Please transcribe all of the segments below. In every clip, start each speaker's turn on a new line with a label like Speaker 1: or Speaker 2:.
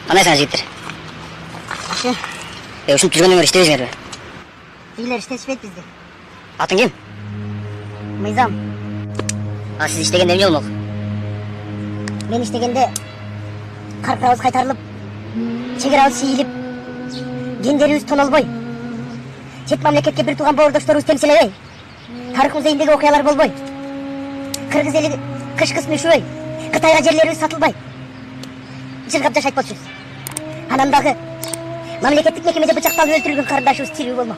Speaker 1: Qandaysыңар жігіттер?
Speaker 2: Ошо.
Speaker 1: Ушинтип жүргөнүңөр иштебейсиңерби?
Speaker 2: Тигилер иштетишпейт бизди.
Speaker 1: Атың ким?
Speaker 2: Мыйзам.
Speaker 1: Сиз иштегенде эмне болмок?
Speaker 2: Мен иштегенде каркырабыз кайтарылып, чегер абыз ийилип, гендерибиз тонолбой, чет мамлекетке бир тууган боордошторубуз темселебей, тарых музейиндеги окуялар болбой, кыргыз эли кыш кысын үшүбөй, Кытайга жерлерибиз сатылбай, жыргап жашайт болчубуз. Анан дагы мамлекеттик мекемеде бычакталып өлтүрүлгөн карындашыбыз тирүү болмок.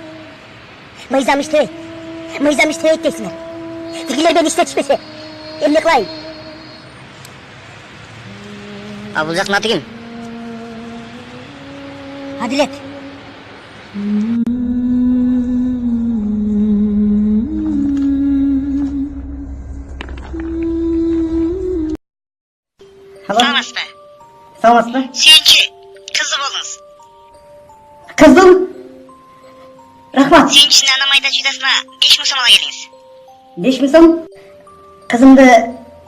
Speaker 2: Мыйзам иштебейт дейсиңер. Тигилер мени иштетишпесе, эмне кылайын?
Speaker 1: Бул жактын аты ким?
Speaker 2: Адилет.
Speaker 3: Саламатсызбы?
Speaker 2: Саламатсызбы?
Speaker 3: Сүйүнчү, кызы болуңуз.
Speaker 2: Кыздым. Рахмат.
Speaker 3: Сүйүнчүнүн анам айта чыдасына 5 миң сом ала келиңиз.
Speaker 2: 5 миң сом. Кызымды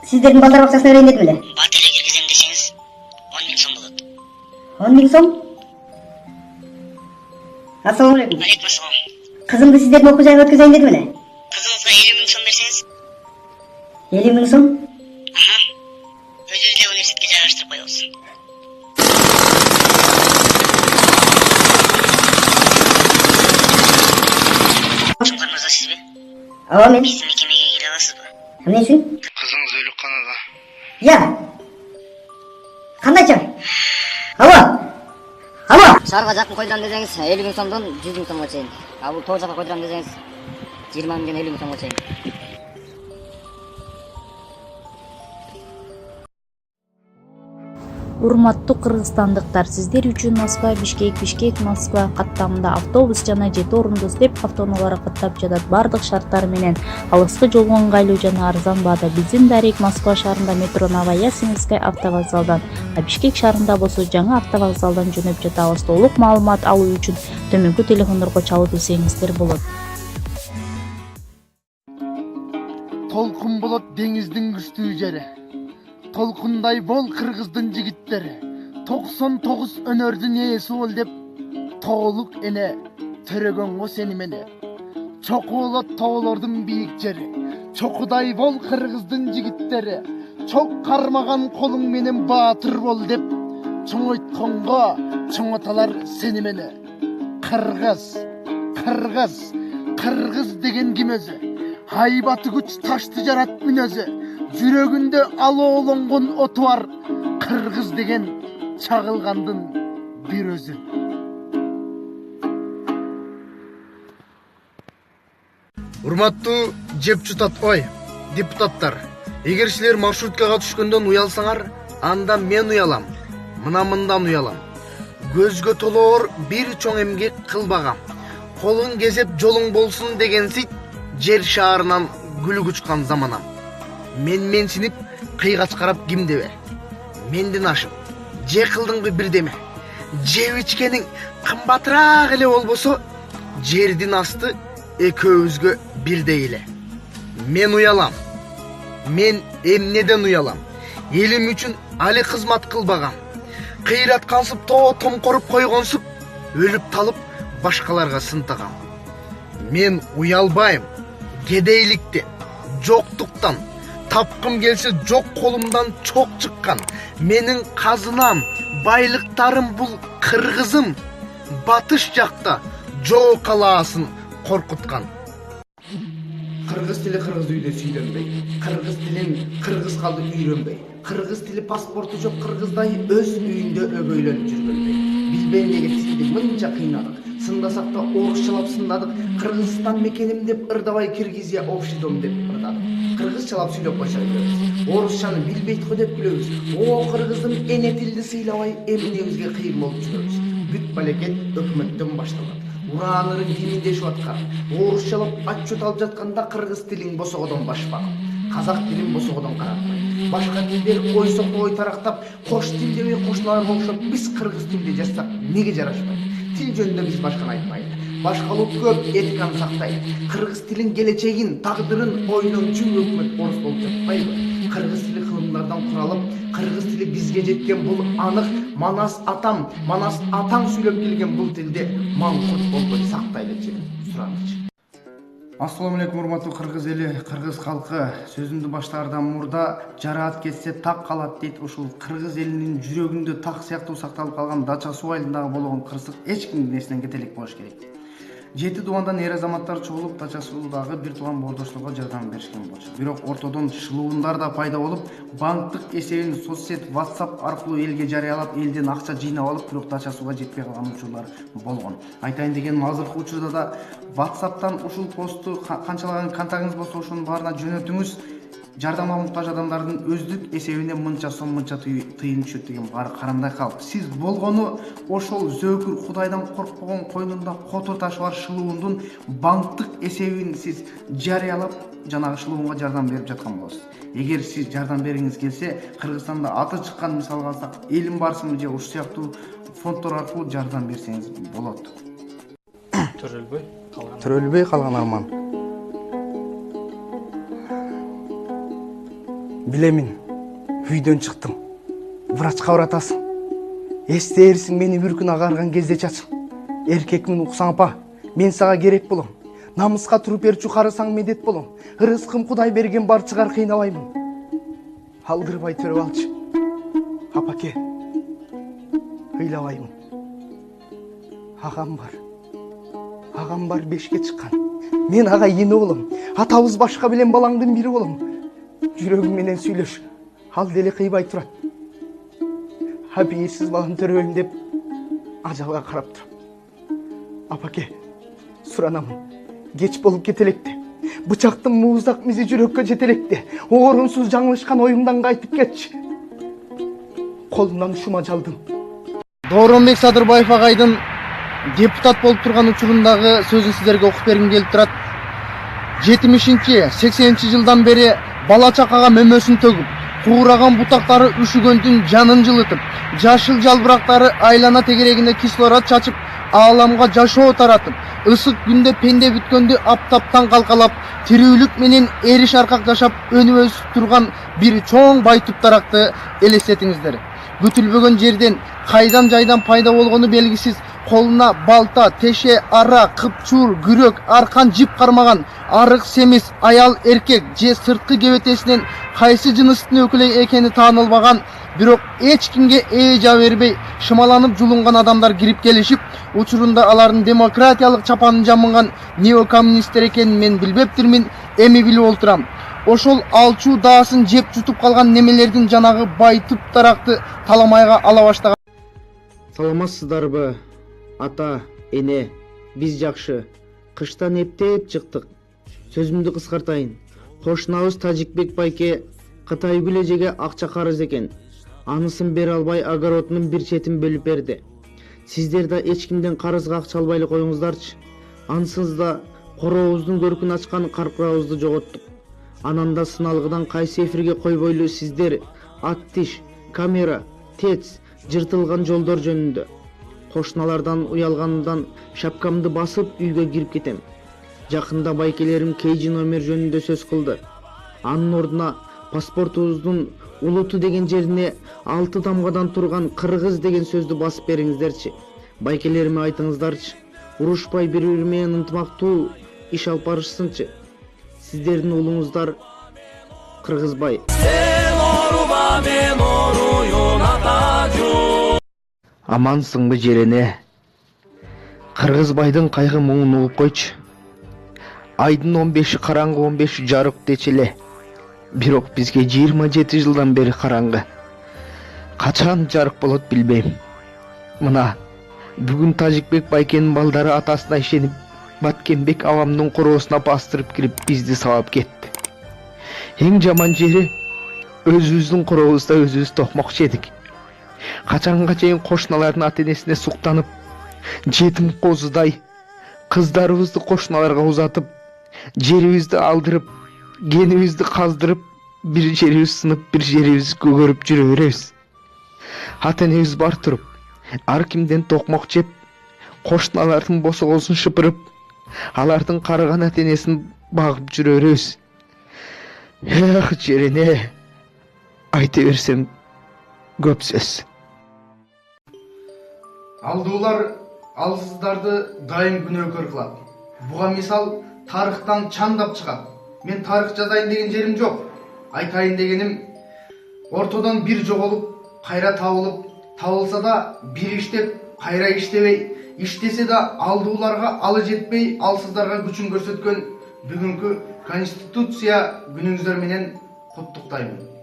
Speaker 2: сиздердин балдар бакчасына берейин дедим эле.
Speaker 3: Бат эле киргизем десеңиз 10 миң сом болот.
Speaker 2: 10 миң сом? Ассаламу алейкум.
Speaker 3: Алейкум ассалам.
Speaker 2: Кызымды сиздердин окуу жайга өткөзөйүн дедим эле.
Speaker 3: Кызыңызга 50 миң сом берсеңиз,
Speaker 2: 50 миң сом?
Speaker 3: өзүбүз эле университетке жайгаштырып коебуз. Чоңгар мырза сизби?
Speaker 2: Ооба мен.
Speaker 3: Биздин мекемеге келе аласызбы?
Speaker 2: Эмне үчүн?
Speaker 4: Кызыңыз өлүкканада.
Speaker 2: Я. Кандайча? Алло.
Speaker 1: Шаарга жакын койдурам десеңиз 50 миң сомдон 100 миң сомго чейин. Бул тоо жакка койдурам десеңиз 20 миңден 50 миң сомго чейин.
Speaker 5: Урматтуу кыргызстандыктар, сиздер үчүн Москва Бишкек Москва каттамында автобус жана 7 орундуу степ автоунаалары каттап жатат. Бардык шарттар менен алыскы жолго ыңгайлуу жана арзан баада. Биздин дарек Москва шаарында метро Новоясеневская автовокзалдан, а Бишкек шаарында болсо жаңы автовокзалдан жөнөп жатабыз. Толук маалымат алуу үчүн төмөнкү телефондорго чалып билсеңиздер болот.
Speaker 6: Толкун болот деңиздин күчтүү жери. Толкундай бол кыргыздын жигиттери. 99 өнөрдүн ээси бол деп тоолук эне төрөгөнгө сени мене. Чоку болот тоолордун бийик жери. Чокудай бол кыргыздын жигиттери. Чок кармаган колуң менен баатыр бол деп чоңойтконго чоңоталар сени мене. Кыргыз деген ким өзү? Айбаты күч ташты жарат мүнөзү. Жүрөгүндө алоолонгон оту бар. Кыргыз деген чагылгандын бир өзү. Урматтуу депутаттар, эгер силер маршруткага түшкөндөн уялсаңар, анда мен уялам, мындан уялам. Көзгө толоор бир чоң эмгек кылбагам. Колуң кезеп жолуң болсун деген сит жер шаарынан гүл кучкан заманам. Менсинип кыйгач карап кимдебе? Менден ашып, же кылдыңбы бирдеме? Жеп ичкениң кымбатыраак эле болбосо, жердин асты экөөбүзгө бирдей эле. Мен уялам. Мен эмнеден уялам? Элим үчүн али кызмат кылбагам. Кыйраткансып томкоруп койгонсуп, өлүп талып башкаларга сынтагам. Мен уялбайм. Кедейликтен, жоктуктан, тапкым келсе жок колумдан чок чыккан. Менин казынам, байлыктарым бул кыргызым. Батыш жакта жоо калаасын коркуткан. Кыргыз тили кыргыз үйдө сүйлөнбөй. Кыргыз тилин кыргыз калды үйрөнбөй. Кыргыз тили паспорту жок кыргыздай өз үйүндө өгөйлөнүп жүргөнбөй. Билбейм неге тилди мынча кыйнадык. Сындасак да орусчалап сындадык. Кыргызстан мекеним деп ырдабай Киргизия общий дом деп ырдадык. Кыргызчалап сүйлөп койсо күлөбүз. Орусчаны билбейт го деп күлөбүз. О кыргыздын эне тилди сыйлабай эмнебизге кыйын болуп жүрөбүз. Бүт балекет өкмөттөн башталат. Ураанырын киминдешип аткан. Орусчалап отчет алып жатканда кыргыз тилин босогодон башпаган. Казак тилин босогодон каратпай. Башка тилдер ой тарактап, кош тил дебей кошуналарга окшоп биз кыргыз тилде жазсак неге жарашпайт? Тил жөнүндө биз башканы айтпайлы. Башкалык көп этиканы сактайлы. Кыргыз тилин келечегин, тагдырын ойлончу өкмөт орус болуп жатпайбы? Кыргыз тили кылымды буындардан құралып, қырғыз тілі бізге жеткен бұл анық. Манас атаң сөйлеп келген бұл тілде маңқұрт болбой сақтайлы сұранычы. Ассаламу алейкум, урматтуу кыргыз эли, кыргыз халкы. Сөзүмдү баштаардан мурда жараат кетсе так калат дейт. Ушул кыргыз элинин жүрөгүндө так сыяктуу сакталып калган Дача суу айылындагы болгон кырсык эч кимдин эсинен кете элек болуш керек. 7 дубандан эр азаматтар чогулуп Дача суудагы бир тууган боордошторго жардам беришкен болчу. Бирок ортодон шылуундар да пайда болуп, банктык эсебин соцсет WhatsApp аркылуу элге жарыялап, элден акча жыйнап алып, бирок Дача сууга жетпей калган учурлар болгон. Айтайын дегеним, азыркы учурда да WhatsApp'тан ушул постту канчалаган контактыңыз болсо ошонун баарына жөнөтүңүз. Жардамга муктаж адамдардын өздүк эсебине мынча сом мынча тыйын түшөт деген баары карандай калып. Сиз болгону ошол зөөкүр Кудайдан коркпогон койнунда кото ташы бар шылуундун банктык эсебин сиз жарыялап, жанагы шылуунга жардам берип жаткан болосуз. Эгер сиз жардам бергиңиз келсе, Кыргызстанда аты чыккан мисалга алсак, элим барсың же ушу сыяктуу фонддор аркылуу жардам берсеңиз болот. Төрөлбөй калган арман. Билемин, үйдөн чыктым. Врачка баратасың. Эстээрсиң, мени бир күн агарган кезде чачың. Эркекмин, уксаң апа, мен сага керек болом. Намыска туруп берчү карасаң медет болом. Ырыскым Кудай берген бар чыгар, кыйнабаймын. Алдырбай төрөп алчы. Апаке, ыйлабаймын. Агам бар 5ке чыккан. Мен ага эне болом. Атабыз башка билен балаңдын бири болом. Жүрөгүм менен сүйлөш. Ал деле кыйбай турат. Бийирсиз балам төрөйм деп ажалга карап турам. Апаке, суранамын. Кеч болуп кетелекте. Бычактын мууздак мизи жүрөккө жетелекте. Орунсуз жаңылышкан оюңдан кайтып кетчи. Колумдан ушума жалдым. Дооронбек Садырбаев агайдын депутат болуп турган учурундагы сөзүн сиздерге окуп бергим келип турат. 70-80 жылдан бери бала чакага мөмөсүн төгүп, куураган бутактары үшүгөндүн жанын жылытып, жашыл жалбырактары айлана тегерегине кислород чачып, ааламга жашоо таратып, ысык күндө пенде бүткөндү аптаптан калкалап, тирүүлүк менен эриш аркак жашап өнүп өсүп турган бир чоң байтып таракты элестетиңиздер. Бүтүлбөгөн жерден кайдан жайдан пайда болгону белгисиз, колуна балта, теше, ара, кыпчуур, күрөк, аркан жип кармаган арык семиз аял эркек же сырткы кебетесинен кайсы жыныстын өкүлү экени таанылбаган, бирок эч кимге жаа бербей шымаланып жулунган адамдар кирип келишип, учурунда алардын демократиялык чапанын жамынган неокоммунисттер экенин мен билбептирмин, эми билип олтурам. Ошол алчуу даасын жеп жутуп калган немелердин жанагы байтып таракты таламайга ала баштаган. Саламатсыздарбы, ата, эне, биз жакшы. Кыштан эптеп чыктык. Сөзүмдү кыскартайын. Кошунабыз Тажикбек байке Кытай бүлежеге акча карыз экен. Анысын бере албай огородунун бир четин бөлүп берди. Сиздер да эч кимден карызга акча албай эле коюңуздарчы. Ансыз да корообуздун көркүн ачкан каркырабызды жоготтук. Анан да сыналгыдан кайсы эфирге койбойлу сиздер аттиш, камера, тец, жыртылган жолдор жөнүндө. Кошуналардан уялганымдан шапкамды басып үйгө кирип кетем. Жакында байкелерим KG номер жөнүндө сөз кылды. Анын ордуна паспортубуздун улуту деген жерине 6 дамгадан турган кыргыз деген сөздү басып бериңиздерчи. Байкелериме айтыңыздарчы. Урушпай бири-бири менен ынтымактуу иш алып барышсынчы. Сиздердин уулуңуздар Кыргызбай. Амансыңбы жерене? Кыргызбайдын кайгы муңун угуп койчу. Айдын 15-и караңгы, 15-и жарык дечеле. Бирок бизге 27 жылдан бери караңгы. Качан жарык болот билбейм. Мына бүгүн Тажикбек байкенин балдары атасына ишенип, Баткенбек авамдын короосуна бастырып кирип бизди сабап кетти. Эң жаман жери өзүбүздүн корообузда өзүбүз токмок жедик. Качанга чейин кошуналардын ата-энесине суктанып, жетим козудай кыздарыбызды кошуналарга узатып, жерибизди алдырып, кенибизди каздырып, бир жерибиз сынып, бир жерибиз көгөрүп жүрө беребиз. Ата-энебиз бар туруп, ар кимден токмок жеп, кошуналардын босогосун шыпырып, алардын карыган ата-энесин багып жүрө беребиз. Эх, жерене.
Speaker 4: айта берсем көп сөз.
Speaker 6: Алдуулар алсыздарды дайым күнөөкөр кылат. Буга мисал тарыхтан чандап чыгат. Мен тарых жазайын деген жерим жок. Айтайын дегеним, ортодон бир жоголуп, кайра табылып, табылса да бир иштеп, кайра иштебей, иштесе да алдууларга алы жетпей, алсыздарга күчүн көрсөткөн бүгүнкү Конституция күнүңүздөр менен куттуктаймын.